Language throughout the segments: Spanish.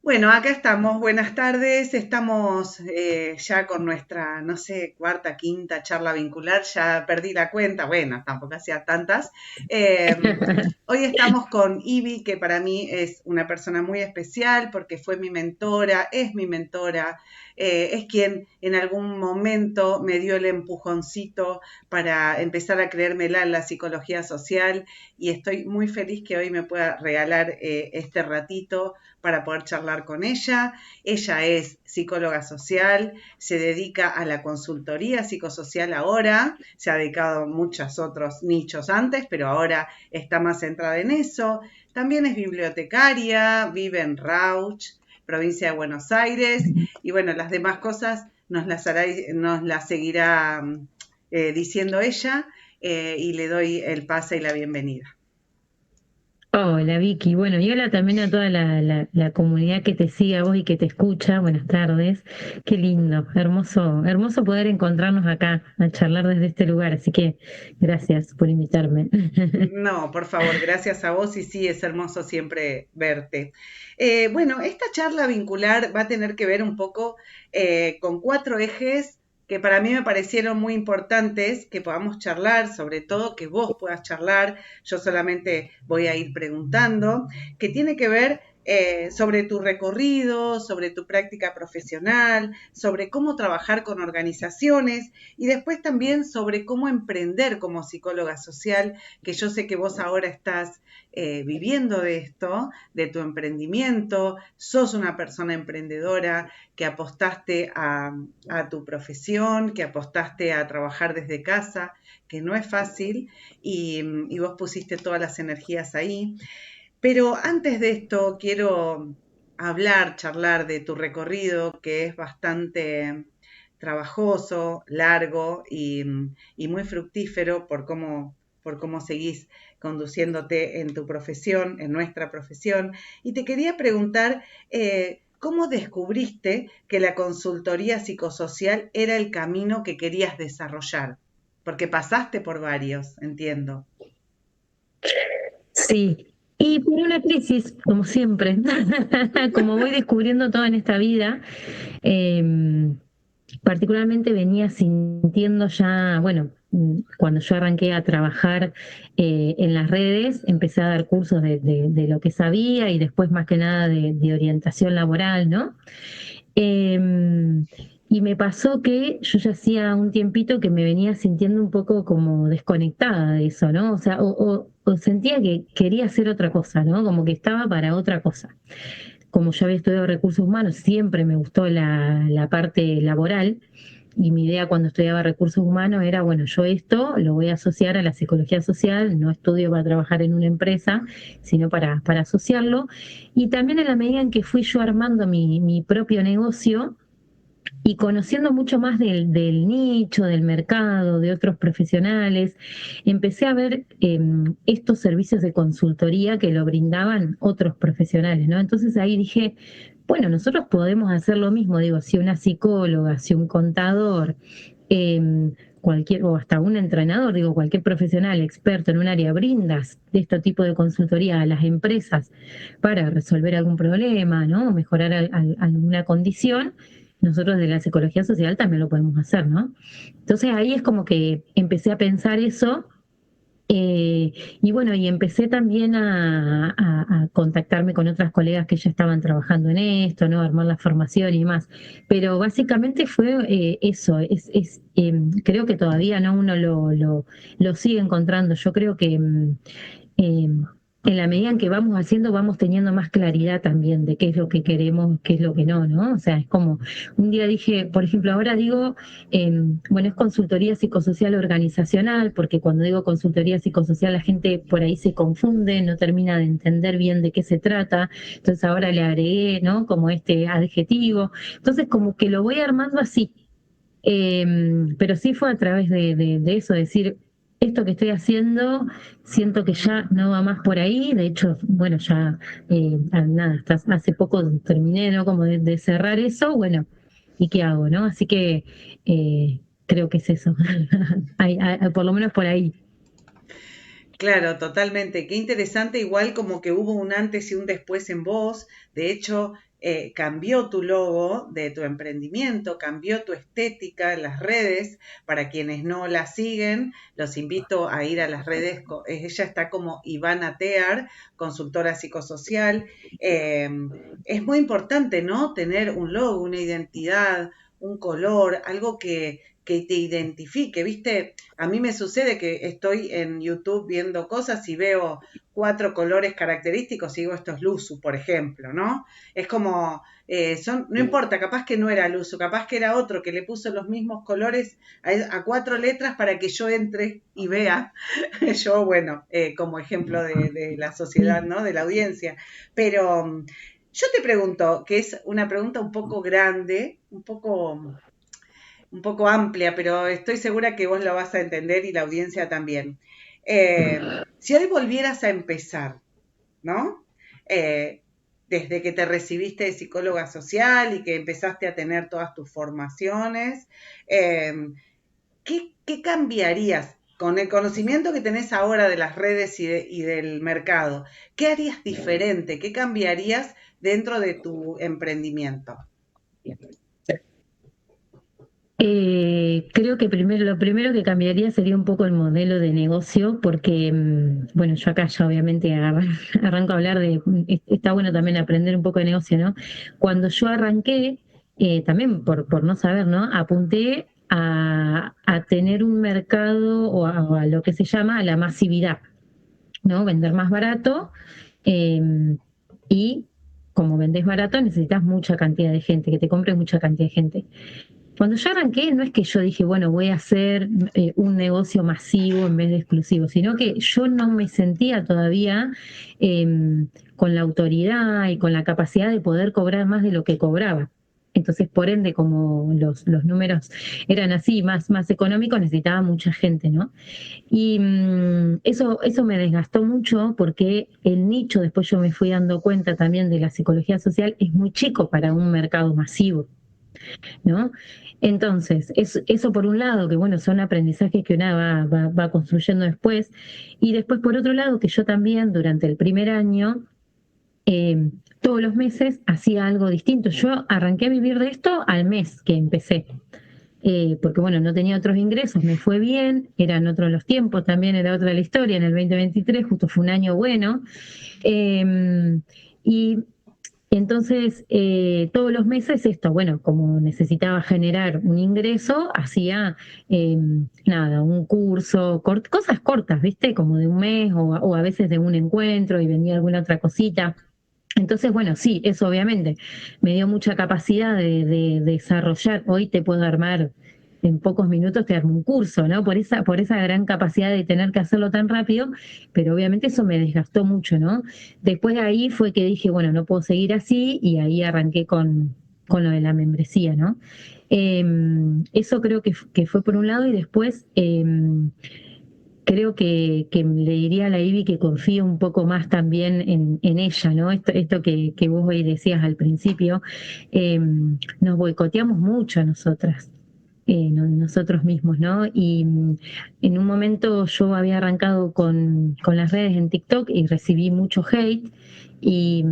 Bueno, acá estamos. Buenas tardes. Estamos ya con nuestra, no sé, cuarta, quinta charla vincular. Ya perdí la cuenta. Bueno, tampoco hacía tantas. Eh, Hoy estamos con Ivy, que para mí es una persona muy especial porque fue mi mentora, es mi mentora. Es quien en algún momento me dio el empujoncito para empezar a creérmela en la psicología social y estoy muy feliz que hoy me pueda regalar este ratito para poder charlar con ella. Ella es psicóloga social, se dedica a la consultoría psicosocial ahora, se ha dedicado a muchos otros nichos antes, pero ahora está más centrada en eso. También es bibliotecaria, vive en Rauch, provincia de Buenos Aires, y bueno, las demás cosas nos las seguirá diciendo ella, y le doy el pase y la bienvenida. Hola Vicky, bueno, y hola también a toda la comunidad que te sigue a vos y que te escucha. Buenas tardes. Qué lindo, hermoso, hermoso poder encontrarnos acá a charlar desde este lugar, así que gracias por invitarme. No, por favor, gracias a vos y sí, es hermoso siempre verte. Bueno, esta charla vincular va a tener que ver un poco con cuatro ejes que para mí me parecieron muy importantes que podamos charlar, sobre todo que vos puedas charlar, yo solamente voy a ir preguntando, que tiene que ver sobre tu recorrido, sobre tu práctica profesional, sobre cómo trabajar con organizaciones y después también sobre cómo emprender como psicóloga social, que yo sé que vos ahora estás viviendo de esto, de tu emprendimiento, sos una persona emprendedora que apostaste a tu profesión, que apostaste a trabajar desde casa, que no es fácil, y vos pusiste todas las energías ahí. Pero antes de esto quiero charlar de tu recorrido, que es bastante trabajoso, largo y muy fructífero por cómo seguís conduciéndote en tu profesión, en nuestra profesión. Y te quería preguntar, ¿cómo descubriste que la consultoría psicosocial era el camino que querías desarrollar? Porque pasaste por varios, entiendo. Sí, y por una crisis, como siempre, como voy descubriendo todo en esta vida. Particularmente venía sintiendo ya, bueno, cuando yo arranqué a trabajar en las redes, empecé a dar cursos de lo que sabía y después más que nada de orientación laboral, ¿no? Y me pasó que yo ya hacía un tiempito que me venía sintiendo un poco como desconectada de eso, ¿no? O sea, o sentía que quería hacer otra cosa, ¿no? Como que estaba para otra cosa. Como yo había estudiado recursos humanos, siempre me gustó la parte laboral y mi idea cuando estudiaba recursos humanos era, bueno, yo esto lo voy a asociar a la psicología social, no estudio para trabajar en una empresa, sino para asociarlo. Y también en la medida en que fui yo armando mi propio negocio, y conociendo mucho más del nicho, del mercado, de otros profesionales, empecé a ver estos servicios de consultoría que lo brindaban otros profesionales, ¿no? Entonces ahí dije, bueno, nosotros podemos hacer lo mismo, digo, si una psicóloga, si un contador, cualquier, o hasta un entrenador, digo, cualquier profesional experto en un área brindas de este tipo de consultoría a las empresas para resolver algún problema, ¿no? O mejorar alguna condición, nosotros de la psicología social también lo podemos hacer, ¿no? Entonces ahí es como que empecé a pensar eso. eh, y bueno, y empecé también a contactarme con otras colegas que ya estaban trabajando en esto, ¿no? Armar la formación y más. Pero básicamente fue eso, creo que todavía no uno lo sigue encontrando. Yo creo que eh, en la medida en que vamos haciendo, vamos teniendo más claridad también de qué es lo que queremos, qué es lo que no, ¿no? O sea, es como, un día dije, por ejemplo, ahora digo, bueno, es consultoría psicosocial organizacional, porque cuando digo consultoría psicosocial la gente por ahí se confunde, no termina de entender bien de qué se trata, entonces ahora le agregué, ¿no? Como este adjetivo, entonces como que lo voy armando así. Pero sí fue a través de eso, decir, esto que estoy haciendo, siento que ya no va más por ahí. De hecho, bueno, ya nada, hasta hace poco terminé, ¿no? Como de cerrar eso, bueno, ¿y qué hago, no? Así que creo que es eso. Por lo menos por ahí. Claro, totalmente. Qué interesante, igual como que hubo un antes y un después en vos. De hecho, cambió tu logo de tu emprendimiento, cambió tu estética en las redes. Para quienes no la siguen, los invito a ir a las redes. Ella está como Ivana Tear, consultora psicosocial. Eh, es muy importante, ¿no? Tener un logo, una identidad, un color, algo que te identifique, ¿viste? A mí me sucede que estoy en YouTube viendo cosas y veo 4 colores característicos y digo, esto es Luzu, por ejemplo, ¿no? Es como, no importa, capaz que no era Luzu, capaz que era otro que le puso los mismos colores a 4 letras para que yo entre y vea. Yo, bueno, como ejemplo de la sociedad, Sí. ¿no? De la audiencia. Pero yo te pregunto, que es una pregunta un poco grande, un poco amplia, pero estoy segura que vos lo vas a entender y la audiencia también. Si hoy volvieras a empezar, ¿no? Eh, Desde que te recibiste de psicóloga social y que empezaste a tener todas tus formaciones, eh, ¿qué cambiarías con el conocimiento que tenés ahora de las redes y del mercado? ¿Qué harías diferente? ¿Qué cambiarías dentro de tu emprendimiento? Creo que lo primero que cambiaría sería un poco el modelo de negocio, porque, bueno, yo acá ya obviamente arranco a hablar de, está bueno también aprender un poco de negocio, ¿no? Cuando yo arranqué, también por no saber, ¿no? Apunté a tener un mercado o a lo que se llama la masividad, ¿no? Vender más barato, eh, y como vendés barato necesitas mucha cantidad de gente, que te compre mucha cantidad de gente. Cuando yo arranqué, no es que yo dije, bueno, voy a hacer un negocio masivo en vez de exclusivo, sino que yo no me sentía todavía con la autoridad y con la capacidad de poder cobrar más de lo que cobraba. Entonces, por ende, como los números eran así, más económicos, necesitaba mucha gente, ¿no? Y eso me desgastó mucho porque el nicho, después yo me fui dando cuenta también de la psicología social, es muy chico para un mercado masivo, ¿no? Entonces, eso por un lado, que bueno, son aprendizajes que una va construyendo después, y después por otro lado, que yo también durante el primer año, todos los meses hacía algo distinto. Yo arranqué a vivir de esto al mes que empecé, porque bueno, no tenía otros ingresos, me fue bien, eran otros los tiempos, también era otra la historia, en el 2023 justo fue un año bueno, y entonces, todos los meses esto, bueno, como necesitaba generar un ingreso, hacía eh, nada, un curso, cosas cortas, ¿viste? Como de un mes o a veces de un encuentro y venía alguna otra cosita. Entonces, bueno, sí, eso obviamente me dio mucha capacidad de desarrollar. Hoy te puedo armar, en pocos minutos te armo un curso, ¿no? Por esa gran capacidad de tener que hacerlo tan rápido, pero obviamente eso me desgastó mucho, ¿no? Después de ahí fue que dije, bueno, no puedo seguir así y ahí arranqué con lo de la membresía, ¿no? Eh, Eso creo que fue por un lado y después creo que le diría a la Ivy que confíe un poco más también en ella, ¿no? Esto que vos hoy decías al principio, nos boicoteamos mucho a nosotras. Nosotros mismos, ¿no? Y en un momento yo había arrancado con las redes en TikTok y recibí mucho hate y,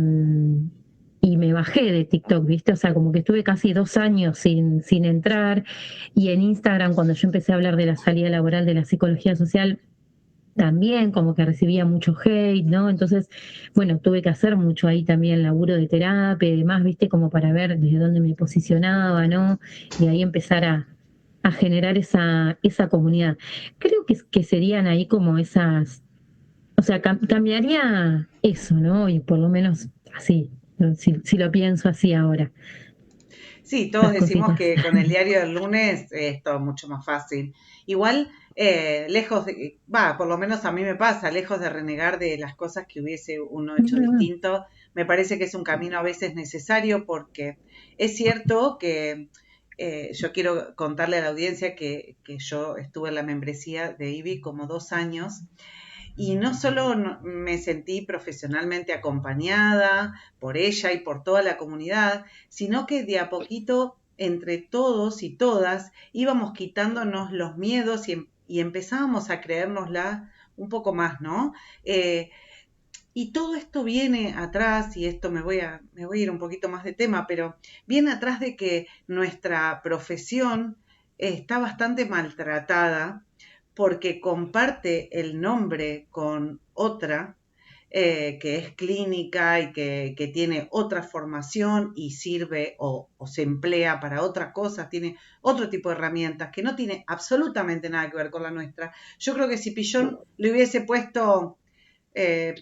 y me bajé de TikTok, ¿viste? O sea, como que estuve casi 2 años sin entrar y en Instagram cuando yo empecé a hablar de la salida laboral de la psicología social, también como que recibía mucho hate, ¿no? Entonces, bueno, tuve que hacer mucho ahí también laburo de terapia y demás, ¿viste? Como para ver desde dónde me posicionaba, ¿no? Y ahí empezar a generar esa comunidad. Creo que serían ahí como esas, o sea, cambiaría eso, ¿no? Y por lo menos así, ¿no? Si lo pienso así ahora, Sí, todos las decimos cositas. que con el diario del lunes es todo mucho más fácil. Igual, lejos de, va, por lo menos a mí me pasa, lejos de renegar de las cosas que hubiese uno hecho distinto, me parece que es un camino a veces necesario porque es cierto que yo quiero contarle a la audiencia que yo estuve en la membresía de IBI como 2 años y no solo me sentí profesionalmente acompañada por ella y por toda la comunidad, sino que de a poquito, entre todos y todas, íbamos quitándonos los miedos y empezábamos a creérnosla un poco más, ¿no? Y todo esto viene atrás, y esto me voy a ir un poquito más de tema, pero viene atrás de que nuestra profesión está bastante maltratada porque comparte el nombre con otra que es clínica y que tiene otra formación y sirve o se emplea para otras cosas, tiene otro tipo de herramientas que no tiene absolutamente nada que ver con la nuestra. Yo creo que si Pillón le hubiese puesto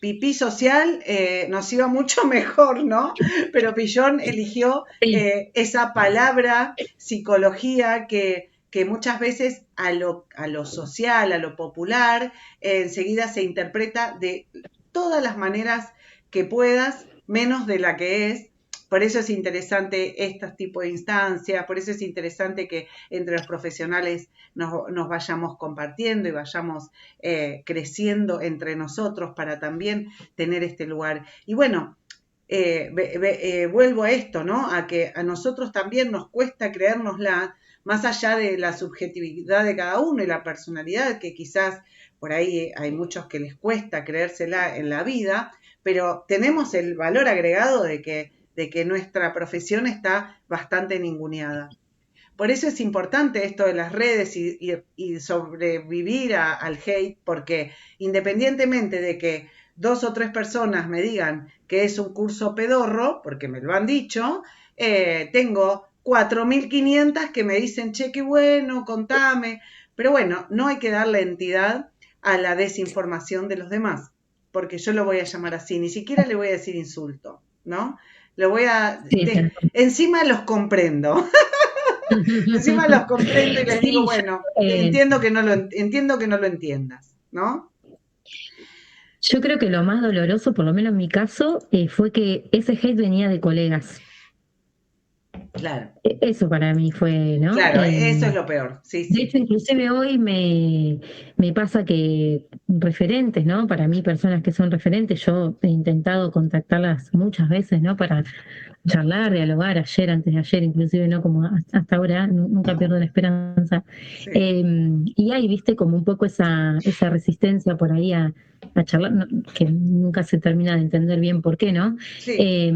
pipí social, nos iba mucho mejor, ¿no? Pero Pillón eligió Sí, esa palabra psicología que muchas veces a lo social, a lo popular, enseguida se interpreta de todas las maneras que puedas, menos de la que es. Por eso es interesante este tipo de instancias, por eso es interesante que entre los profesionales nos vayamos compartiendo y vayamos creciendo entre nosotros para también tener este lugar. Y bueno, vuelvo a esto, ¿no? A que a nosotros también nos cuesta creérnosla, más allá de la subjetividad de cada uno y la personalidad, que quizás por ahí hay muchos que les cuesta creérsela en la vida, pero tenemos el valor agregado de que nuestra profesión está bastante ninguneada. Por eso es importante esto de las redes y sobrevivir al hate, porque independientemente de que 2 o 3 personas me digan que es un curso pedorro, porque me lo han dicho, tengo 4.500 que me dicen, che, qué bueno, contame. Pero bueno, no hay que darle entidad a la desinformación de los demás, porque yo lo voy a llamar así, ni siquiera le voy a decir insulto, ¿no? Lo voy a... sí, tal cual. encima los comprendo. Encima los comprendo y les digo, Sí, bueno, entiendo que no lo entiendas, ¿no? yo creo que lo más doloroso, por lo menos en mi caso, fue que ese hate venía de colegas. Claro, Eso para mí fue, ¿no? claro, eso es lo peor, sí, De sí, hecho, inclusive hoy me pasa que referentes, ¿no? Para mí, personas que son referentes, yo he intentado contactarlas muchas veces, ¿no? Para charlar, dialogar, ayer, antes de ayer, inclusive, ¿no? Como hasta ahora, nunca pierdo la esperanza. sí, Y hay, viste, como un poco esa resistencia por ahí a charlar, que nunca se termina de entender bien por qué, ¿no? sí, Eh,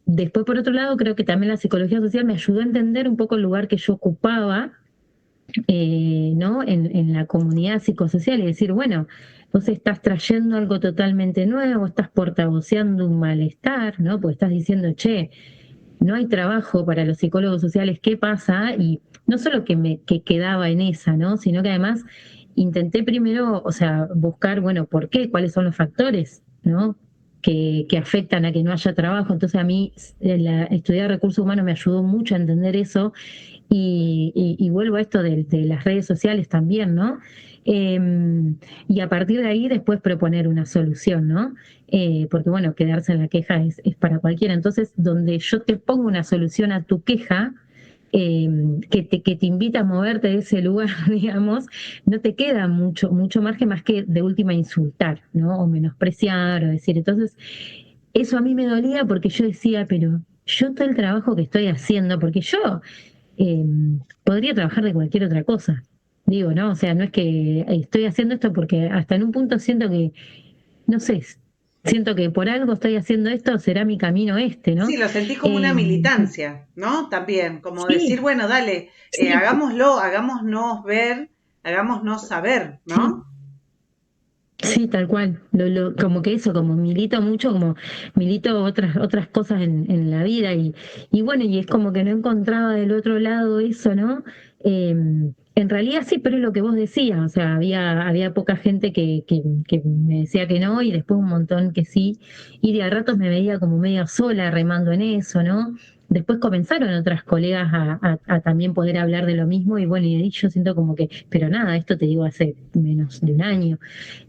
Después, por otro lado, creo que también la psicología social me ayudó a entender un poco el lugar que yo ocupaba, ¿no? En la comunidad psicosocial y decir, bueno, vos estás trayendo algo totalmente nuevo, estás portavoceando un malestar, ¿no? Porque estás diciendo, che, no hay trabajo para los psicólogos sociales, ¿qué pasa? Y no solo que quedaba en esa, ¿no? Sino que además intenté primero, o sea, buscar, bueno, ¿por qué? ¿Cuáles son los factores, ¿no? Que afectan a que no haya trabajo. Entonces a mí estudiar recursos humanos me ayudó mucho a entender eso y vuelvo a esto de las redes sociales también, ¿no? Eh, y a partir de ahí después proponer una solución, ¿no? Porque bueno, quedarse en la queja es para cualquiera. Entonces, donde yo te pongo una solución a tu queja, eh, que te invita a moverte de ese lugar, digamos, no te queda mucho margen más que de última insultar, ¿no? O menospreciar o decir. Entonces, eso a mí me dolía porque yo decía, pero yo todo el trabajo que estoy haciendo, porque yo eh, podría trabajar de cualquier otra cosa. Digo, ¿no? O sea, no es que estoy haciendo esto porque hasta en un punto siento que, no sé, siento que por algo estoy haciendo esto, será mi camino este, ¿no? sí, lo sentís como una Eh, militancia, ¿no? También, como decir, sí, bueno, dale, sí, hagámoslo, hagámonos ver, hagámonos saber, sí. ¿no? Sí, tal cual. Como que eso, como milito mucho, como milito otras cosas en la vida y bueno, y es como que no encontraba del otro lado eso, ¿no? En realidad sí, pero es lo que vos decías, o sea, había poca gente que me decía que no y después un montón que sí, y de a ratos me veía como medio sola remando en eso, ¿no? Después comenzaron otras colegas a también poder hablar de lo mismo y bueno, y ahí yo siento como que, pero nada, esto te digo hace menos de un año.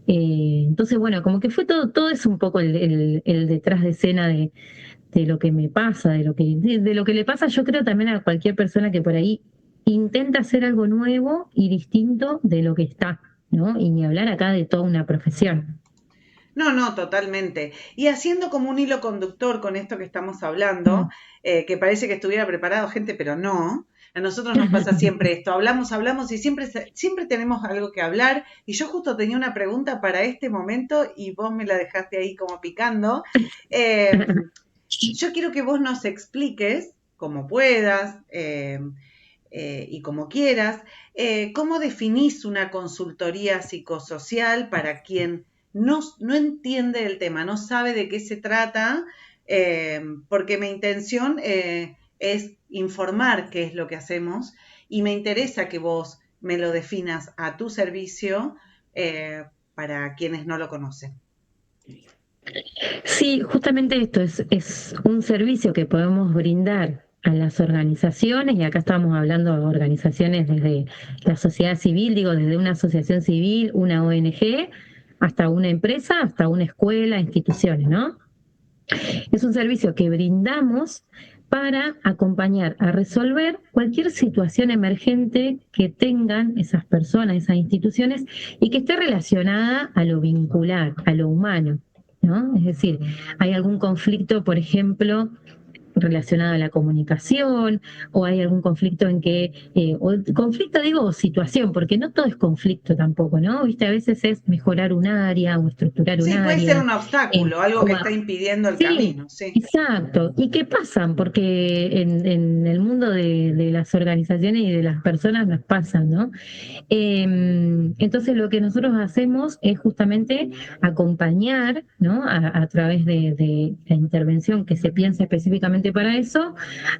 Entonces, bueno, como que fue todo es un poco el detrás de escena de lo que me pasa, de lo que le pasa, yo creo también a cualquier persona que por ahí intenta hacer algo nuevo y distinto de lo que está, ¿no? Y ni hablar acá de toda una profesión. No, no, totalmente. Y haciendo como un hilo conductor con esto que estamos hablando, Mm, que parece que estuviera preparado gente, pero no, A nosotros nos pasa siempre esto, hablamos y siempre tenemos algo que hablar. Y yo justo tenía una pregunta para este momento y vos me la dejaste ahí como picando. Yo quiero que vos nos expliques, como puedas y como quieras, cómo definís una consultoría psicosocial para quien no entiende el tema, no sabe de qué se trata, porque mi intención es informar qué es lo que hacemos y me interesa que vos me lo definas a tu servicio para quienes no lo conocen. Sí, justamente esto es un servicio que podemos brindar a las organizaciones, y acá estamos hablando de organizaciones desde la sociedad civil, digo, desde una asociación civil, una ONG, hasta una empresa, hasta una escuela, instituciones, ¿no? Es un servicio que brindamos para acompañar a resolver cualquier situación emergente que tengan esas personas, esas instituciones, y que esté relacionada a lo vincular, a lo humano, ¿no? Es decir, hay algún conflicto, por ejemplo, relacionado a la comunicación, o hay algún conflicto en que, o conflicto digo, o situación, porque no todo es conflicto tampoco, ¿no? Viste, a veces es mejorar un área o estructurar un Sí, puede ser área. un obstáculo, algo que está impidiendo el Sí, camino, sí. exacto. ¿Y qué pasan? Porque en el mundo de las organizaciones y de las personas nos pasan, ¿no? Entonces lo que nosotros hacemos es justamente acompañar, ¿no? A través de la intervención que se piensa específicamente para eso,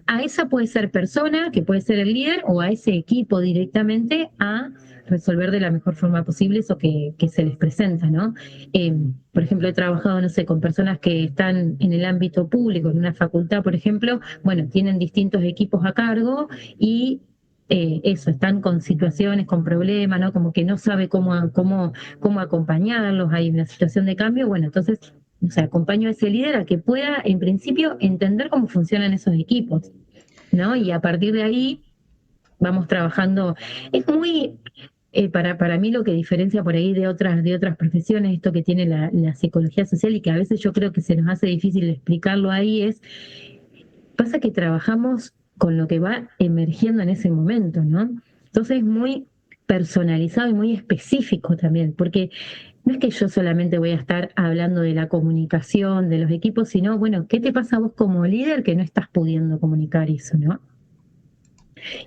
a esa puede ser persona, que puede ser el líder, o a ese equipo directamente a resolver de la mejor forma posible eso que se les presenta, ¿no? Por ejemplo, he trabajado, no sé, con personas que están en el ámbito público, en una facultad, por ejemplo, bueno, tienen distintos equipos a cargo y eso, están con situaciones, con problemas, ¿no? Como que no sabe cómo acompañarlos, hay una situación de cambio, bueno, entonces, o sea, acompaño a ese líder a que pueda, en principio, entender cómo funcionan esos equipos, ¿no? Y a partir de ahí vamos trabajando. Es muy, para mí lo que diferencia por ahí de otras profesiones, esto que tiene la psicología social y que a veces yo creo que se nos hace difícil explicarlo ahí, pasa que trabajamos con lo que va emergiendo en ese momento, ¿no? Entonces es muy personalizado y muy específico también, porque no es que yo solamente voy a estar hablando de la comunicación, de los equipos, sino, bueno, ¿qué te pasa a vos como líder que no estás pudiendo comunicar eso, ¿no?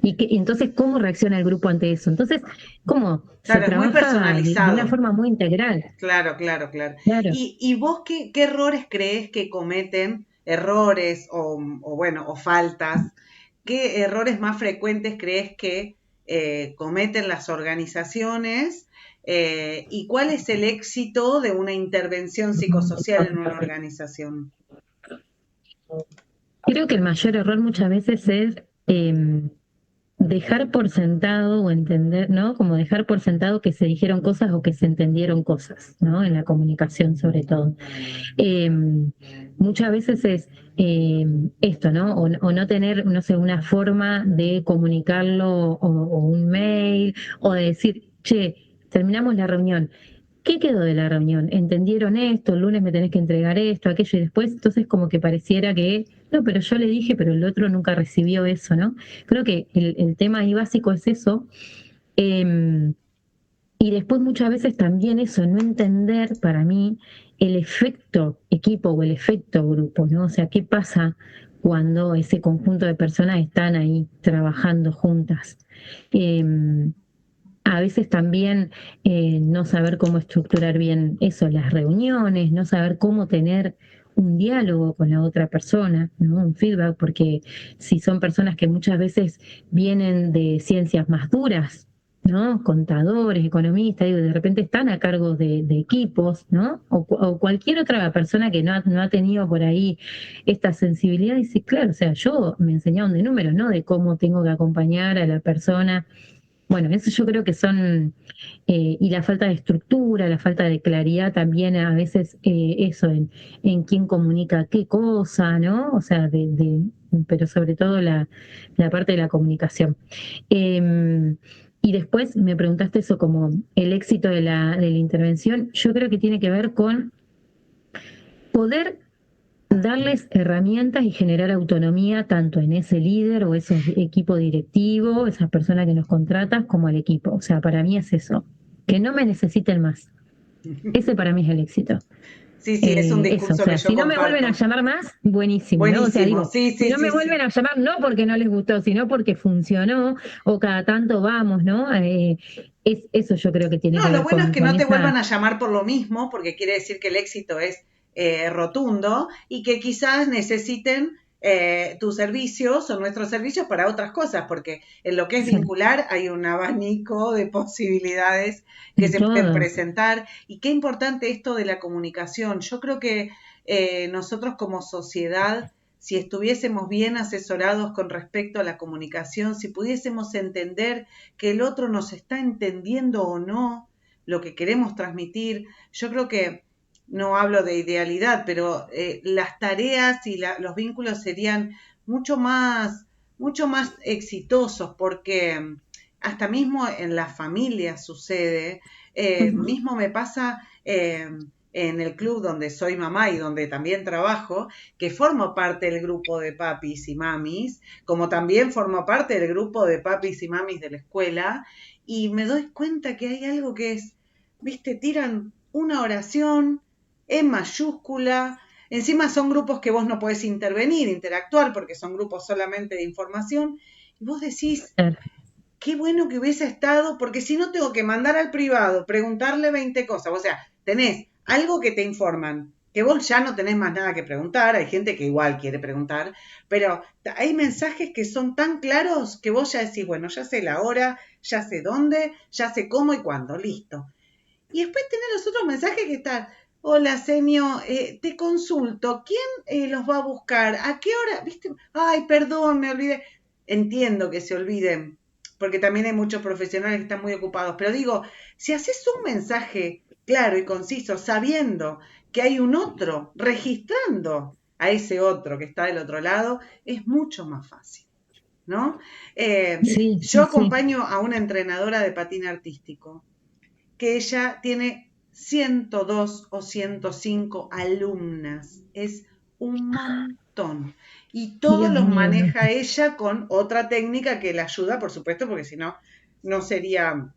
Y entonces, ¿cómo reacciona el grupo ante eso? Entonces, ¿cómo se Claro, es muy trabaja de una personalizado. forma muy integral? Claro, claro, claro. Claro. ¿Y vos qué errores crees que cometen, errores bueno, o faltas, qué errores más frecuentes crees que cometen las organizaciones y cuál es el éxito de una intervención psicosocial en una organización? Creo que el mayor error muchas veces es dejar por sentado o entender, ¿no? Como dejar por sentado que se dijeron cosas o que se entendieron cosas, ¿no? En la comunicación sobre todo. Eh, Muchas veces es esto, ¿no? O no tener, no sé, una forma de comunicarlo o un mail o de decir, che, terminamos la reunión. ¿Qué quedó de la reunión? ¿Entendieron esto? El lunes me tenés que entregar esto, aquello, y después, entonces como que pareciera que, no, pero yo le dije, pero el otro nunca recibió eso, ¿no? Creo que el tema ahí básico es eso. Eh, y después muchas veces también eso, no entender para mí el efecto equipo o el efecto grupo, ¿no? O sea, ¿qué pasa cuando ese conjunto de personas están ahí trabajando juntas? Eh, a veces también no saber cómo estructurar bien eso, las reuniones, no saber cómo tener un diálogo con la otra persona, ¿no? Un feedback, porque si son personas que muchas veces vienen de ciencias más duras, ¿no? Contadores, economistas, digo, de repente están a cargo de equipos, ¿no? O cualquier otra persona que no ha tenido por ahí esta sensibilidad, dice, claro, o sea, yo me enseñaron de números, ¿no? De cómo tengo que acompañar a la persona. Bueno, eso yo creo que son, y la falta de estructura, la falta de claridad también a veces eso, en quién comunica qué cosa, ¿no? O sea, pero sobre todo la parte de la comunicación. Y después me preguntaste eso como el éxito de la intervención, yo creo que tiene que ver con poder darles herramientas y generar autonomía tanto en ese líder o ese equipo directivo, esas personas que nos contratas, como al equipo. O sea, para mí es eso, que no me necesiten más. Ese para mí es el éxito. Sí, sí, es un Eso, o discurso que sea, yo si no me vuelven a comparto. llamar más, buenísimo, ¿no? O sea, Buenísimo, digo, sí, si sí, no me sí, vuelven sí. a llamar, no porque no les gustó, sino porque funcionó o cada tanto vamos, ¿no? Eso yo creo que tiene No, que lo ver bueno es que con no te esa... vuelvan a llamar por lo mismo, porque quiere decir que el éxito es rotundo y que quizás necesiten tus servicios o nuestros servicios para otras cosas, porque en lo que es vincular hay un abanico de posibilidades que En se pueden todo. presentar. Y qué importante esto de la comunicación. Yo creo que nosotros como sociedad, si estuviésemos bien asesorados con respecto a la comunicación, si pudiésemos entender que el otro nos está entendiendo o no lo que queremos transmitir, yo creo que no hablo de idealidad, pero las tareas y los vínculos serían mucho más exitosos, porque hasta mismo en la familia sucede, mismo me pasa en el club donde soy mamá y donde también trabajo, que formo parte del grupo de papis y mamis, como también formo parte del grupo de papis y mamis de la escuela, y me doy cuenta que hay algo que es, viste, tiran una oración en mayúscula, encima son grupos que vos no podés intervenir, interactuar, porque son grupos solamente de información, y vos decís, qué bueno que hubiese estado, porque si no tengo que mandar al privado, preguntarle 20 cosas, o sea, tenés algo que te informan, que vos ya no tenés más nada que preguntar, hay gente que igual quiere preguntar, pero hay mensajes que son tan claros que vos ya decís, bueno, ya sé la hora, ya sé dónde, ya sé cómo y cuándo, listo. Y después tenés los otros mensajes que están, hola señor, te consulto, ¿quién los va a buscar? ¿A qué hora? ¿Viste? Ay, perdón, me olvidé. Entiendo que se olviden, porque también hay muchos profesionales que están muy ocupados, pero digo, si haces un mensaje claro y conciso, sabiendo que hay un otro, registrando a ese otro que está del otro lado, es mucho más fácil, ¿no? Sí, Yo sí, sí. acompaño a una entrenadora de patín artístico que ella tiene 102 o 105 alumnas. Es un montón. Y todos Dios los mío. maneja ella con otra técnica que la ayuda, por supuesto, porque si no, no sería...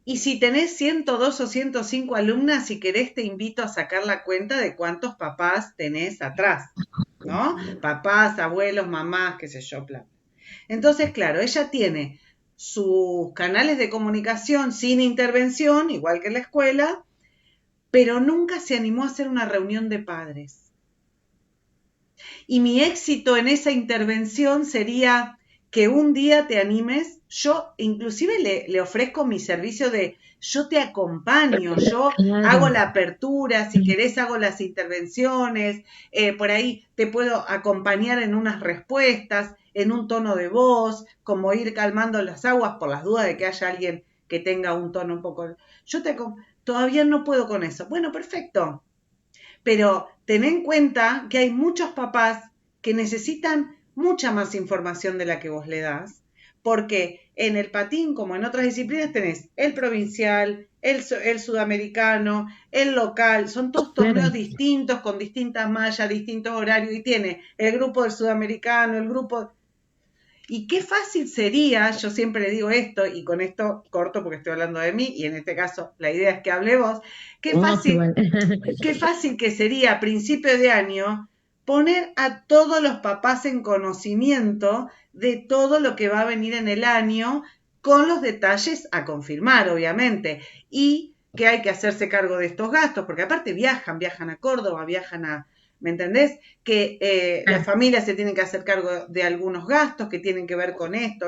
Y si tenés 102 o 105 alumnas, si querés te invito a sacar la cuenta de cuántos papás tenés atrás, ¿no? Papás, abuelos, mamás, qué sé yo, plan. Entonces, claro, ella tiene sus canales de comunicación sin intervención, igual que en la escuela, pero nunca se animó a hacer una reunión de padres. Y mi éxito en esa intervención sería que un día te animes, yo inclusive le ofrezco mi servicio de yo te acompaño, yo hago Claro. la apertura, si querés hago las intervenciones, por ahí te puedo acompañar en unas respuestas, en un tono de voz, como ir calmando las aguas por las dudas de que haya alguien que tenga un tono un poco... Todavía no puedo con eso. Bueno, perfecto, pero ten en cuenta que hay muchos papás que necesitan mucha más información de la que vos le das, porque en el patín, como en otras disciplinas, tenés el provincial, el sudamericano, el local, son todos torneos Claro. distintos, con distintas mallas, distintos horarios, y tiene el grupo del sudamericano, el grupo... Y qué fácil sería, yo siempre le digo esto, y con esto corto porque estoy hablando de mí, y en este caso la idea es que hablemos, Vos igual. qué fácil que sería a principio de año poner a todos los papás en conocimiento de todo lo que va a venir en el año, con los detalles a confirmar, obviamente, y que hay que hacerse cargo de estos gastos, porque aparte viajan a Córdoba, viajan a, ¿me entendés? Que las familias se tienen que hacer cargo de algunos gastos que tienen que ver con esto,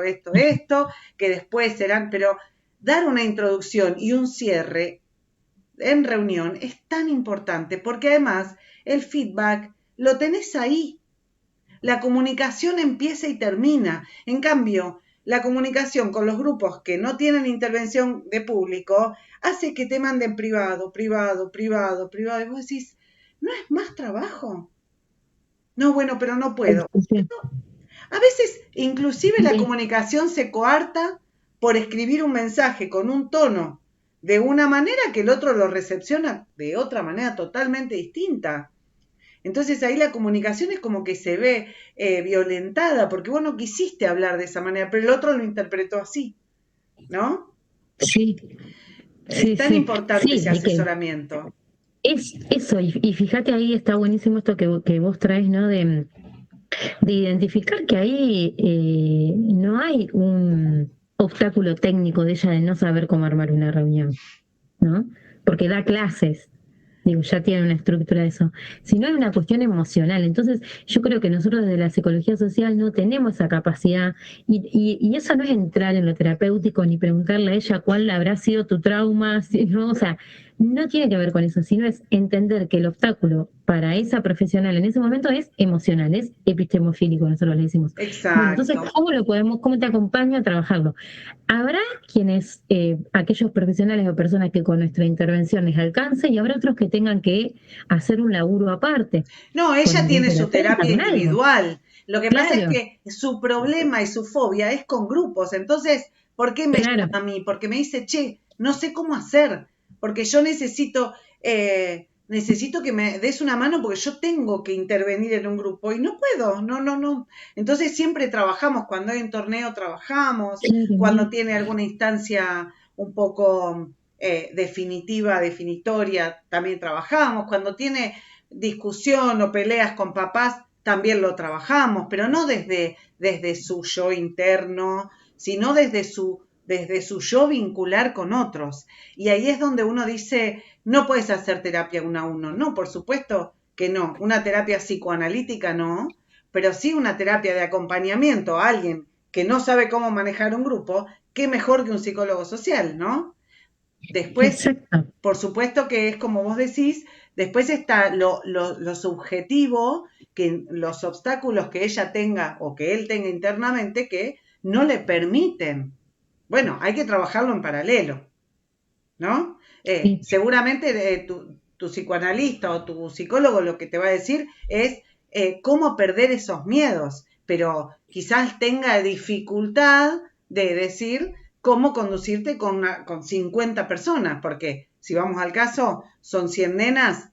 que después serán, pero dar una introducción y un cierre en reunión es tan importante porque además el feedback lo tenés ahí. La comunicación empieza y termina. En cambio, la comunicación con los grupos que no tienen intervención de público hace que te manden privado, privado, privado, privado. Y vos decís, ¿no es más trabajo? No, bueno, pero no puedo. Sí, A veces, inclusive la sí. comunicación se coarta por escribir un mensaje con un tono de una manera que el otro lo recepciona de otra manera totalmente distinta. Entonces ahí la comunicación es como que se ve violentada, porque vos no quisiste hablar de esa manera, pero el otro lo interpretó así, ¿no? Sí, Es sí, tan sí, importante sí, ese hay que, asesoramiento. es eso, y fíjate ahí está buenísimo esto que vos traes, ¿no? De identificar que ahí no hay un obstáculo técnico de ella de no saber cómo armar una reunión, ¿no? Porque da clases, digo, ya tiene una estructura de eso, sino es una cuestión emocional. Entonces, yo creo que nosotros desde la psicología social no tenemos esa capacidad, y eso no es entrar en lo terapéutico ni preguntarle a ella cuál habrá sido tu trauma, ¿no? O sea, no tiene que ver con eso, sino es entender que el obstáculo para esa profesional en ese momento es emocional, es epistemofílico, nosotros le decimos. Bueno, entonces, Exacto. ¿cómo lo podemos, cómo te acompaño a trabajarlo? Habrá quienes, aquellos profesionales o personas que con nuestra intervención les alcance, y habrá otros que tengan que hacer un laburo aparte, No, con ella algún tiene su terapeuta, terapia con algo. individual. Lo que pasa es Claro, que su problema y su fobia es con grupos. Entonces, ¿por qué me llama claro, a mí? Porque me dice, che, no sé cómo hacer, porque yo necesito que me des una mano porque yo tengo que intervenir en un grupo y no puedo, no, no, no. Entonces siempre trabajamos, cuando hay un torneo trabajamos, claro, cuando tiene alguna instancia un poco definitiva, definitoria, también trabajamos, cuando tiene discusión o peleas con papás, también lo trabajamos, pero no desde su yo interno, sino desde su yo vincular con otros. Y ahí es donde uno dice, no puedes hacer terapia uno a uno. No, por supuesto que no. Una terapia psicoanalítica no, pero sí una terapia de acompañamiento a alguien que no sabe cómo manejar un grupo, qué mejor que un psicólogo social, ¿no? Después, exacto. por supuesto que es como vos decís, después está lo subjetivo, que los obstáculos que ella tenga o que él tenga internamente que no le permiten. Bueno, hay que trabajarlo en paralelo, ¿no? Sí, Seguramente tu psicoanalista o tu psicólogo lo que te va a decir es cómo perder esos miedos, pero quizás tenga dificultad de decir cómo conducirte con 50 personas, porque si vamos al caso, son 100 nenas,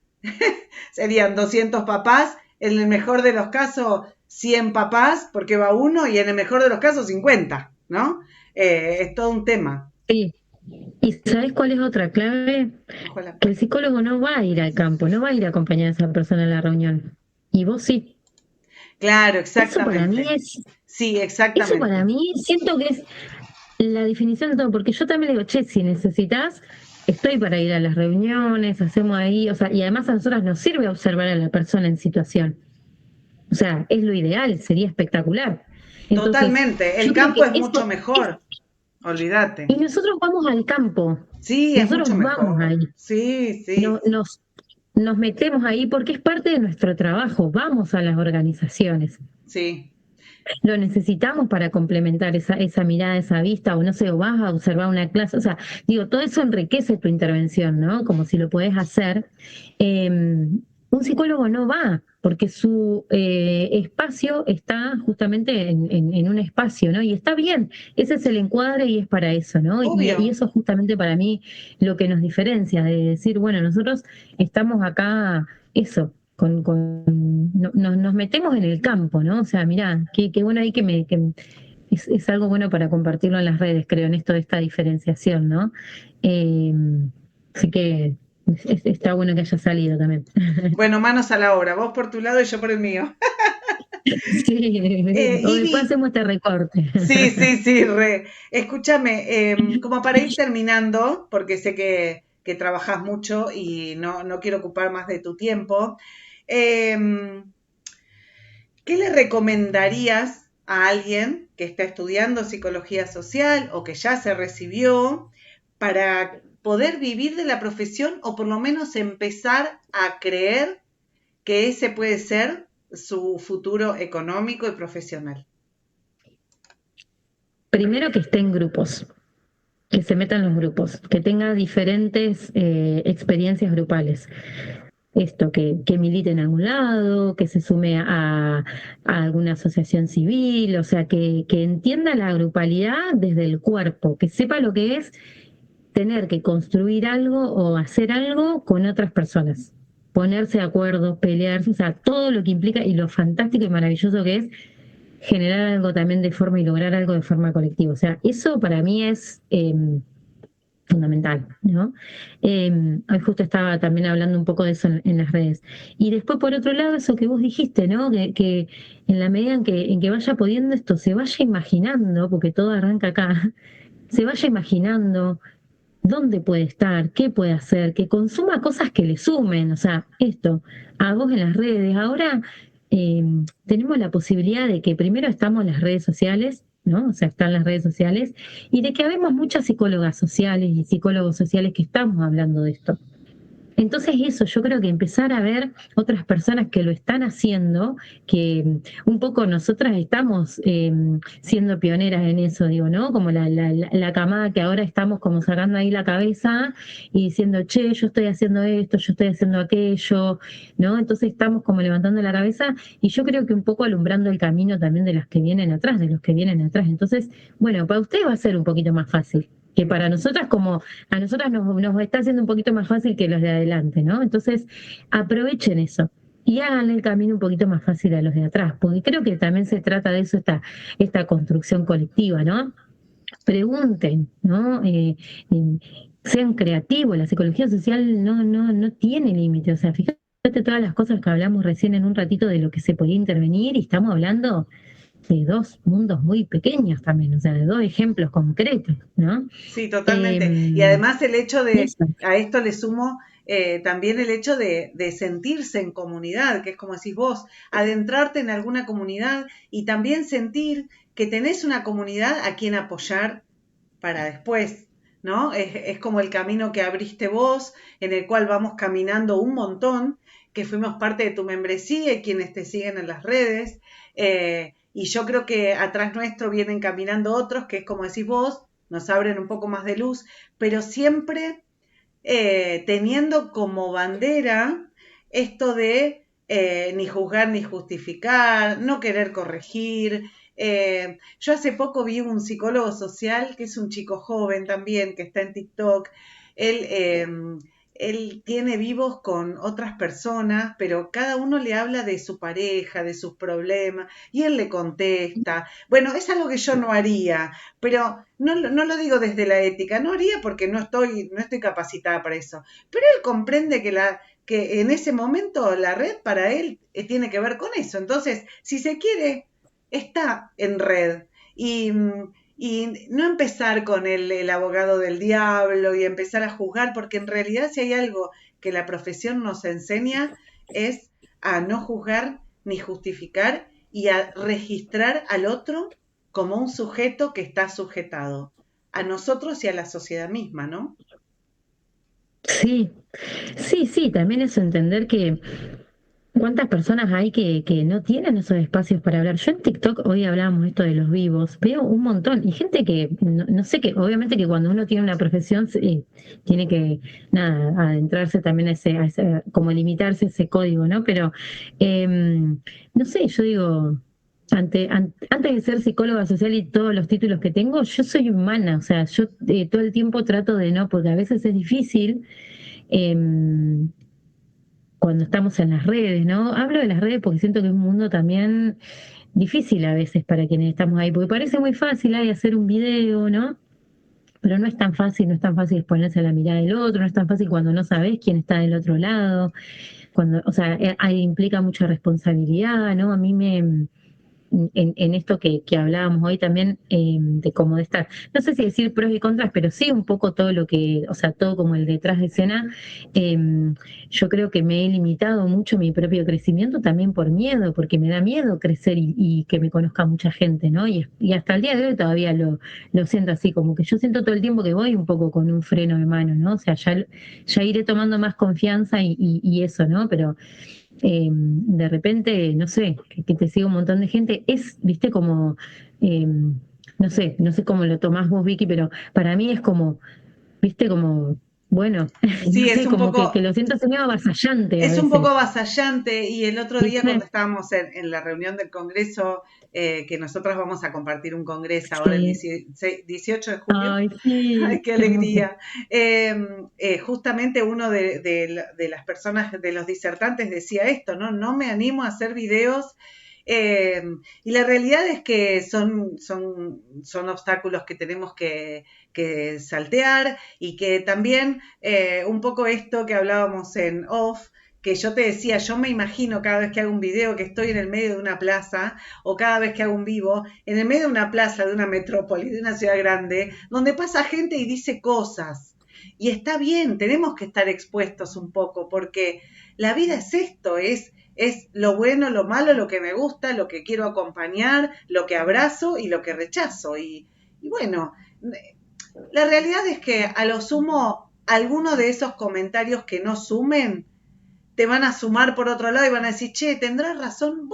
serían 200 papás, en el mejor de los casos 100 papás, porque va uno, y en el mejor de los casos 50, ¿no? Es todo un tema. sí. ¿Y sabes cuál es otra clave? Ojalá. Que el psicólogo no va a ir al campo, no va a ir a acompañar a esa persona a la reunión. Y vos sí. Claro, Eso para mí exactamente. es, Sí, eso para exactamente. mí siento que es la definición de todo, porque yo también digo, che, si necesitas, estoy para ir a las reuniones, hacemos ahí, o sea, y además a nosotras nos sirve observar a la persona en situación. O sea, es lo ideal, sería espectacular. Entonces, Totalmente. El yo creo campo que es mucho eso es, mejor. Olvídate. y nosotros vamos al campo, Sí, es nosotros mucho vamos mejor. ahí, Sí, sí, no, nos metemos ahí porque es parte de nuestro trabajo, vamos a las organizaciones. sí. Lo necesitamos para complementar esa mirada, esa vista, o no sé, o vas a observar una clase, o sea, digo, todo eso enriquece tu intervención, ¿no? Como si lo podés hacer. Un psicólogo no va, porque su espacio está justamente en un espacio, ¿no? Y está bien, ese es el encuadre y es para eso, ¿no? Y Obvio. eso es justamente para mí lo que nos diferencia, de decir, bueno, nosotros estamos acá, eso, nos metemos en el campo, ¿no? O sea, mirá, qué bueno ahí es algo bueno para compartirlo en las redes, creo, en esto de esta diferenciación, ¿no? Eh, así que está bueno que haya salido también. Bueno, manos a la obra. Vos por tu lado y yo por el mío. Sí, o después Ivy, hacemos este recorte. sí, sí, sí, re. Escúchame, como para ir terminando, porque sé que trabajas mucho y no quiero ocupar más de tu tiempo, eh, ¿qué le recomendarías a alguien que está estudiando psicología social o que ya se recibió para poder vivir de la profesión o por lo menos empezar a creer que ese puede ser su futuro económico y profesional? Primero que esté en grupos, que se metan los grupos, que tenga diferentes experiencias grupales. Esto, que milite en algún lado, que se sume a alguna asociación civil, o sea, que entienda la grupalidad desde el cuerpo, que sepa lo que es tener que construir algo o hacer algo con otras personas. ponerse de acuerdo, pelearse, o sea, todo lo que implica y lo fantástico y maravilloso que es generar algo también de forma y lograr algo de forma colectiva. O sea, eso para mí es fundamental, ¿no? Hoy justo estaba también hablando un poco de eso en las redes. Y después, por otro lado, eso que vos dijiste, ¿no? Que en la medida en que vaya pudiendo esto, se vaya imaginando, porque todo arranca acá, se vaya imaginando dónde puede estar, qué puede hacer, que consuma cosas que le sumen, o sea, esto, a vos en las redes. Ahora eh, tenemos la posibilidad de que primero estamos en las redes sociales, ¿no? O sea, están las redes sociales, y de que habemos muchas psicólogas sociales y psicólogos sociales que estamos hablando de esto. Entonces eso, yo creo que empezar a ver otras personas que lo están haciendo, que un poco nosotras estamos siendo pioneras en eso, digo, ¿no? Como la camada que ahora estamos como sacando ahí la cabeza y diciendo, che, yo estoy haciendo esto, yo estoy haciendo aquello, ¿no? Entonces estamos como levantando la cabeza y yo creo que un poco alumbrando el camino también de las que vienen atrás, de los que vienen atrás. Entonces, bueno, para ustedes va a ser un poquito más fácil que para nosotras como a nosotras nos está haciendo un poquito más fácil que los de adelante, ¿no? Entonces, aprovechen eso y háganle el camino un poquito más fácil a los de atrás, porque creo que también se trata de eso, esta construcción colectiva, ¿no? Pregunten, ¿no? Sean creativos, la psicología social no tiene límite, o sea, fíjate todas las cosas que hablamos recién en un ratito de lo que se podía intervenir y estamos hablando de dos mundos muy pequeños también, o sea, de dos ejemplos concretos, ¿no? Sí, totalmente. Y Eh, además el hecho de, eso, a esto le sumo también el hecho de sentirse en comunidad, que es como decís vos, adentrarte en alguna comunidad y también sentir que tenés una comunidad a quien apoyar para después, ¿no? Es como el camino que abriste vos, en el cual vamos caminando un montón, que fuimos parte de tu membresía y quienes te siguen en las redes. Y yo creo que atrás nuestro vienen caminando otros, que es como decís vos, nos abren un poco más de luz, pero siempre teniendo como bandera esto de ni juzgar ni justificar, no querer corregir. Yo hace poco vi un psicólogo social, que es un chico joven también, que está en TikTok. Él, él tiene vivos con otras personas, pero cada uno le habla de su pareja, de sus problemas, y él le contesta. Bueno, es algo que yo no haría, pero no lo digo desde la ética, no haría porque no estoy capacitada para eso. Pero él comprende que en ese momento la red para él tiene que ver con eso. Entonces, si se quiere, está en red. Y, y no empezar con el abogado del diablo y empezar a juzgar, porque en realidad si hay algo que la profesión nos enseña es a no juzgar ni justificar y a registrar al otro como un sujeto que está sujetado a nosotros y a la sociedad misma, ¿no? sí, sí, también eso, entender que cuántas personas hay que no tienen esos espacios para hablar. Yo en TikTok, hoy hablábamos esto de los vivos, veo un montón, y gente que, no sé, que obviamente que cuando uno tiene una profesión, tiene que, nada, adentrarse también como limitarse ese código, ¿no? Pero, no sé, yo digo, antes de ser psicóloga social y todos los títulos que tengo, yo soy humana, o sea, yo todo el tiempo trato de no, porque a veces es difícil. Cuando estamos en las redes, ¿no? Hablo de las redes porque siento que es un mundo también difícil a veces para quienes estamos ahí, porque parece muy fácil ahí hacer un video, ¿no? Pero no es tan fácil, no es tan fácil exponerse a la mirada del otro, no es tan fácil cuando no sabes quién está del otro lado, cuando, o sea, ahí implica mucha responsabilidad, ¿no? A mí en esto que hablábamos hoy también, de cómo de estar, no sé si decir pros y contras, pero sí un poco todo lo que, o sea, todo como el detrás de escena, eh, yo creo que me he limitado mucho mi propio crecimiento también por miedo, porque me da miedo crecer y que me conozca mucha gente, ¿no? Y hasta el día de hoy todavía lo siento así, como que yo siento todo el tiempo que voy un poco con un freno de mano, ¿no? O sea, ya iré tomando más confianza y eso, ¿no? Pero de repente, no sé, que te siga un montón de gente, viste, como, eh, no sé cómo lo tomás vos, Vicky, pero para mí es como, viste, como, bueno, no Sí, sé, como que lo siento así medio avasallante a es un poco veces, avasallante y el otro día cuando ¿viste? estábamos en la reunión del Congreso, que nosotros vamos a compartir un Congreso ahora el Sí. 18 de julio. Ay, Ay, sí, qué qué hermoso. alegría. Justamente uno de las personas, de los disertantes, decía esto, ¿no? No me animo a hacer videos. eh, y la realidad es que son obstáculos que tenemos que saltear y que también un poco esto que hablábamos en off, que yo te decía, yo me imagino cada vez que hago un video que estoy en el medio de una plaza o cada vez que hago un vivo, en el medio de una plaza, de una metrópoli, de una ciudad grande, donde pasa gente y dice cosas. Y está bien, tenemos que estar expuestos un poco, porque la vida es esto, es lo bueno, lo malo, lo que me gusta, lo que quiero acompañar, lo que abrazo y lo que rechazo. Y bueno, la realidad es que a lo sumo, alguno de esos comentarios que no sumen, te van a sumar por otro lado y van a decir, che, tendrás razón,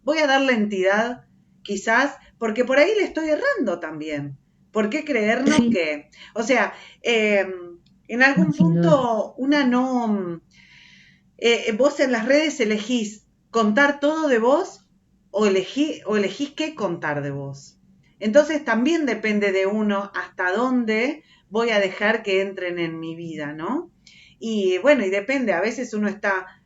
voy a darle entidad, quizás, porque por ahí le estoy errando también. ¿Por qué creernos Sí, que, o sea, en no, algún sin duda. punto una no, vos en las redes elegís contar todo de vos o elegís qué contar de vos. Entonces también depende de uno hasta dónde voy a dejar que entren en mi vida, ¿no? Y bueno, y depende, a veces uno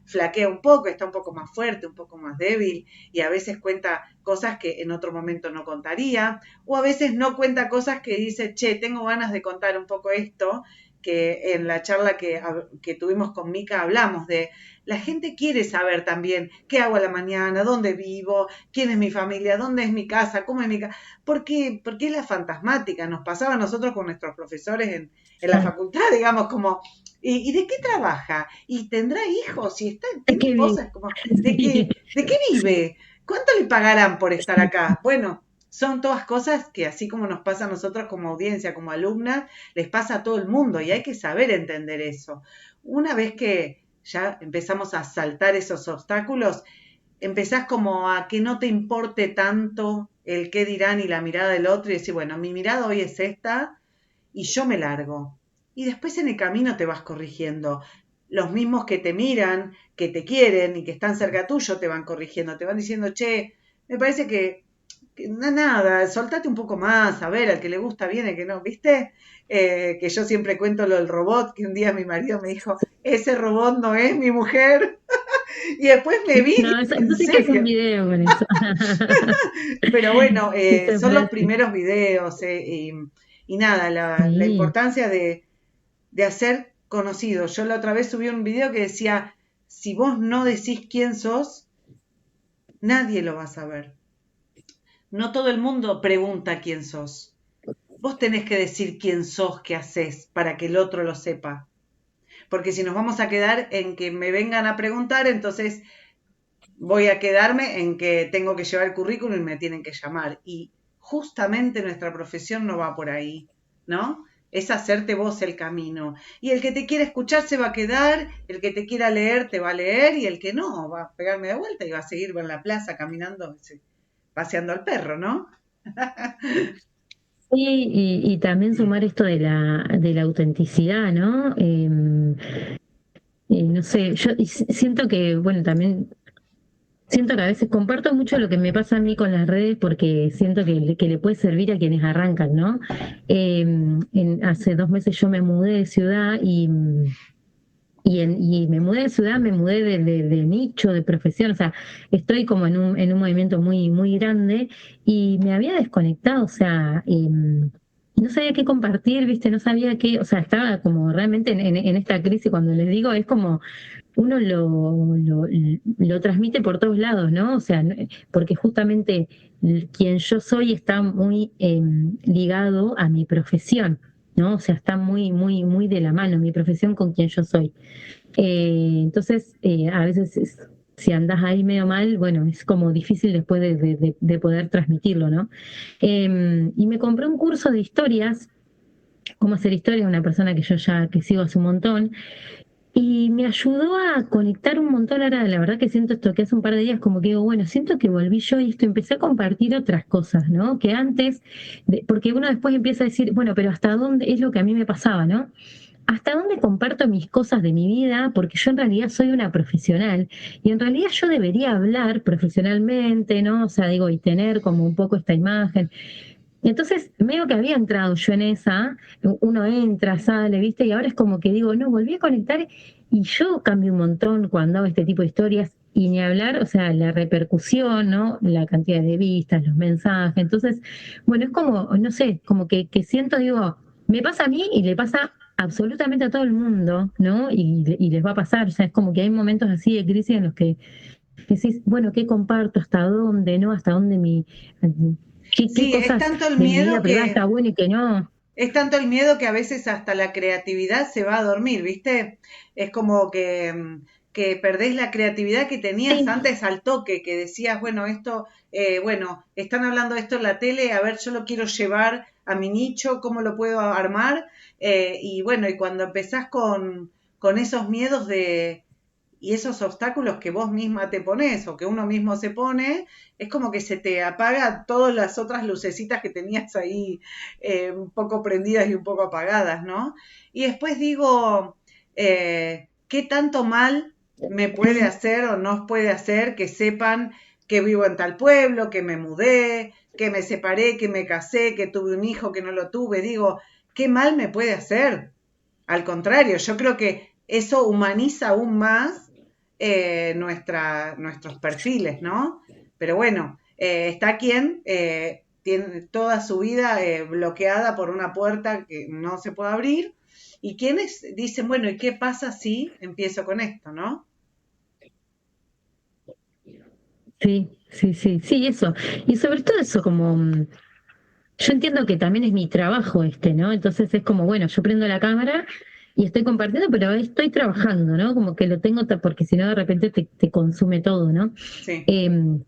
flaquea un poco, está un poco más fuerte, un poco más débil, y a veces cuenta cosas que en otro momento no contaría, o a veces no cuenta cosas que dice, che, tengo ganas de contar un poco esto, que en la charla que tuvimos con Mica hablamos de la gente quiere saber también qué hago a la mañana, dónde vivo, quién es mi familia, dónde es mi casa, cómo es mi casa. Porque es la fantasmática. Nos pasaba a nosotros con nuestros profesores en la Sí. facultad, digamos, como, ¿y de qué trabaja? ¿Y tendrá hijos? ¿Y Es tiene que vi. esposas? Como, Sí, ¿de qué vive? ¿Cuánto le pagarán por estar sí. acá? Bueno, son todas cosas que así como nos pasa a nosotros como audiencia, como alumnas, les pasa a todo el mundo y hay que saber entender eso. Una vez que ya empezamos a saltar esos obstáculos, empezás como a que no te importe tanto el qué dirán y la mirada del otro y decir, bueno, mi mirada hoy es esta y yo me largo. Y después en el camino te vas corrigiendo. Los mismos que te miran, que te quieren y que están cerca tuyo te van corrigiendo, te van diciendo, che, me parece que nada, soltate un poco más, a ver, al que le gusta viene, que no, ¿viste? Que yo siempre cuento lo del robot, que un día mi marido me dijo, ese robot no es mi mujer, y después me vi, No, en eso hay que hacer un serio. video con eso. Pero bueno, Sí se son puede los hacer. primeros videos, y nada, la Sí. importancia de hacer conocido. Yo la otra vez subí un video que decía, si vos no decís quién sos, nadie lo va a saber. No todo el mundo pregunta quién sos. Vos tenés que decir quién sos, qué haces, para que el otro lo sepa. Porque si nos vamos a quedar en que me vengan a preguntar, entonces voy a quedarme en que tengo que llevar el currículum y me tienen que llamar. Y justamente nuestra profesión no va por ahí, ¿no? Es hacerte vos el camino. Y el que te quiera escuchar se va a quedar, el que te quiera leer te va a leer y el que no va a pegarme de vuelta y va a seguir en la plaza caminando, paseando al perro, ¿no? Sí, y también sumar esto de la autenticidad, ¿no? No sé, yo siento que, bueno, también siento que a veces comparto mucho lo que me pasa a mí con las redes porque siento que le puede servir a quienes arrancan, ¿no? Hace 2 meses yo me mudé de ciudad y me mudé de ciudad, me mudé de nicho, de profesión, o sea, estoy como en un movimiento muy, muy grande y me había desconectado, o sea, no sabía qué compartir, ¿viste? No sabía qué, o sea, estaba como realmente en esta crisis, cuando les digo, es como uno lo transmite por todos lados, ¿no? O sea, porque justamente quien yo soy está muy ligado a mi profesión, ¿no? O sea, está muy, muy, muy de la mano mi profesión con quien yo soy. Entonces, a veces si andás ahí medio mal, bueno, es como difícil después de poder transmitirlo, ¿no? Y me compré un curso de historias, cómo hacer historia, una persona que yo ya que sigo hace un montón, y me ayudó a conectar un montón. Ahora, la verdad que siento esto que hace un par de días, como que digo, bueno, siento que volví yo y esto empecé a compartir otras cosas, ¿no? Que antes, porque uno después empieza a decir, bueno, pero ¿hasta dónde es lo que a mí me pasaba, ¿no? hasta dónde comparto mis cosas de mi vida, porque yo en realidad soy una profesional y en realidad yo debería hablar profesionalmente, ¿no? O sea, digo, y tener como un poco esta imagen. Y entonces, medio que había entrado yo en esa, uno entra, sale, ¿viste? Y ahora es como que digo, no, volví a conectar y yo cambio un montón cuando hago este tipo de historias y ni hablar, o sea, la repercusión, ¿no? La cantidad de vistas, los mensajes. Entonces, bueno, es como, no sé, como que siento, digo, me pasa a mí y le pasa absolutamente a todo el mundo, ¿no? Y les va a pasar, o sea, es como que hay momentos así de crisis en los que decís, bueno, ¿qué comparto? ¿Hasta dónde? ¿No? ¿Hasta dónde qué Sí, es cosas tanto el de mi miedo vida privada que está bueno y que no? Es tanto el miedo que a veces hasta la creatividad se va a dormir, ¿viste? Es como que perdés la creatividad que tenías Sí, antes al toque, que decías, bueno, esto, bueno, están hablando de esto en la tele, a ver, yo lo quiero llevar a mi nicho, ¿cómo lo puedo armar? Y bueno, y cuando empezás con esos miedos y esos obstáculos que vos misma te pones o que uno mismo se pone, es como que se te apaga todas las otras lucecitas que tenías ahí un poco prendidas y un poco apagadas, ¿no? Y después digo, ¿qué tanto mal me puede sí, hacer o no puede hacer que sepan que vivo en tal pueblo, que me mudé, que me separé, que me casé, que tuve un hijo, que no lo tuve? Digo, ¿qué mal me puede hacer? Al contrario, yo creo que eso humaniza aún más nuestros perfiles, ¿no? Pero bueno, está quien tiene toda su vida bloqueada por una puerta que no se puede abrir y quienes dicen, bueno, ¿y qué pasa si empiezo con esto, no? sí, sí, sí, sí, eso. Y sobre todo eso, como yo entiendo que también es mi trabajo este, ¿no? Entonces es como, bueno, yo prendo la cámara y estoy compartiendo, pero estoy trabajando, ¿no? Como que lo tengo, porque si no de repente te consume todo, ¿no? Sí,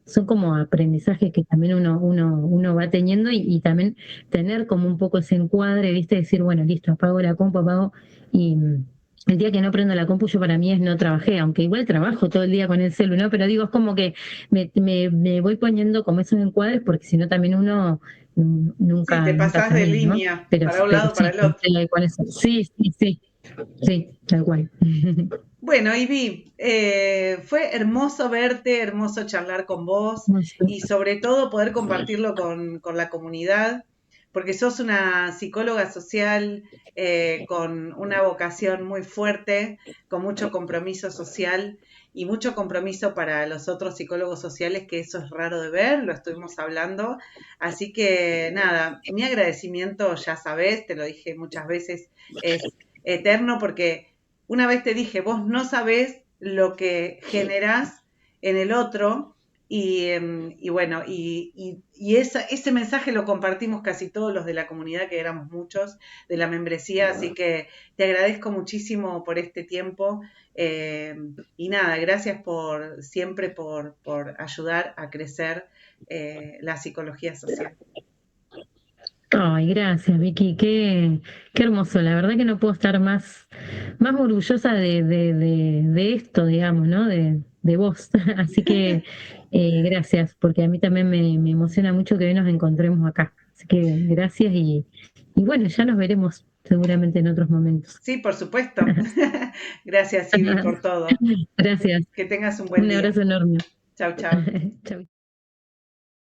Son como aprendizajes que también uno va teniendo y también tener como un poco ese encuadre, ¿viste? Decir, bueno, listo, apago la compu, apago y el día que no prendo la compu yo para mí es no trabajé, aunque igual trabajo todo el día con el celular, ¿no? Pero digo, es como que me voy poniendo como esos encuadres porque si no también uno sí, te nunca pasás de sabes, ¿no? línea para un Pero lado, para sí, el otro. estoy con eso. Sí, sí, sí, sí, tal cual. Bueno, Ivy, fue hermoso verte, hermoso charlar con vos y sobre todo poder compartirlo con la comunidad, porque sos una psicóloga social con una vocación muy fuerte, con mucho compromiso social y mucho compromiso para los otros psicólogos sociales, que eso es raro de ver, lo estuvimos hablando. Así que nada, mi agradecimiento, ya sabes, te lo dije muchas veces, es eterno porque una vez te dije, vos no sabés lo que generás en el otro y bueno, ese mensaje lo compartimos casi todos los de la comunidad, que éramos muchos, de la membresía, así que te agradezco muchísimo por este tiempo y nada, gracias por siempre por ayudar a crecer la psicología social. Ay, gracias, Vicky, qué hermoso. La verdad que no puedo estar más orgullosa de esto, digamos, ¿no? De vos. Así que gracias, porque a mí también me emociona mucho que hoy nos encontremos acá. Así que gracias y bueno, ya nos veremos seguramente en otros momentos. Sí, por supuesto. Gracias, Ivy, por todo. Gracias. Que tengas un buen Un día. abrazo enorme. Chau, chau. Chau.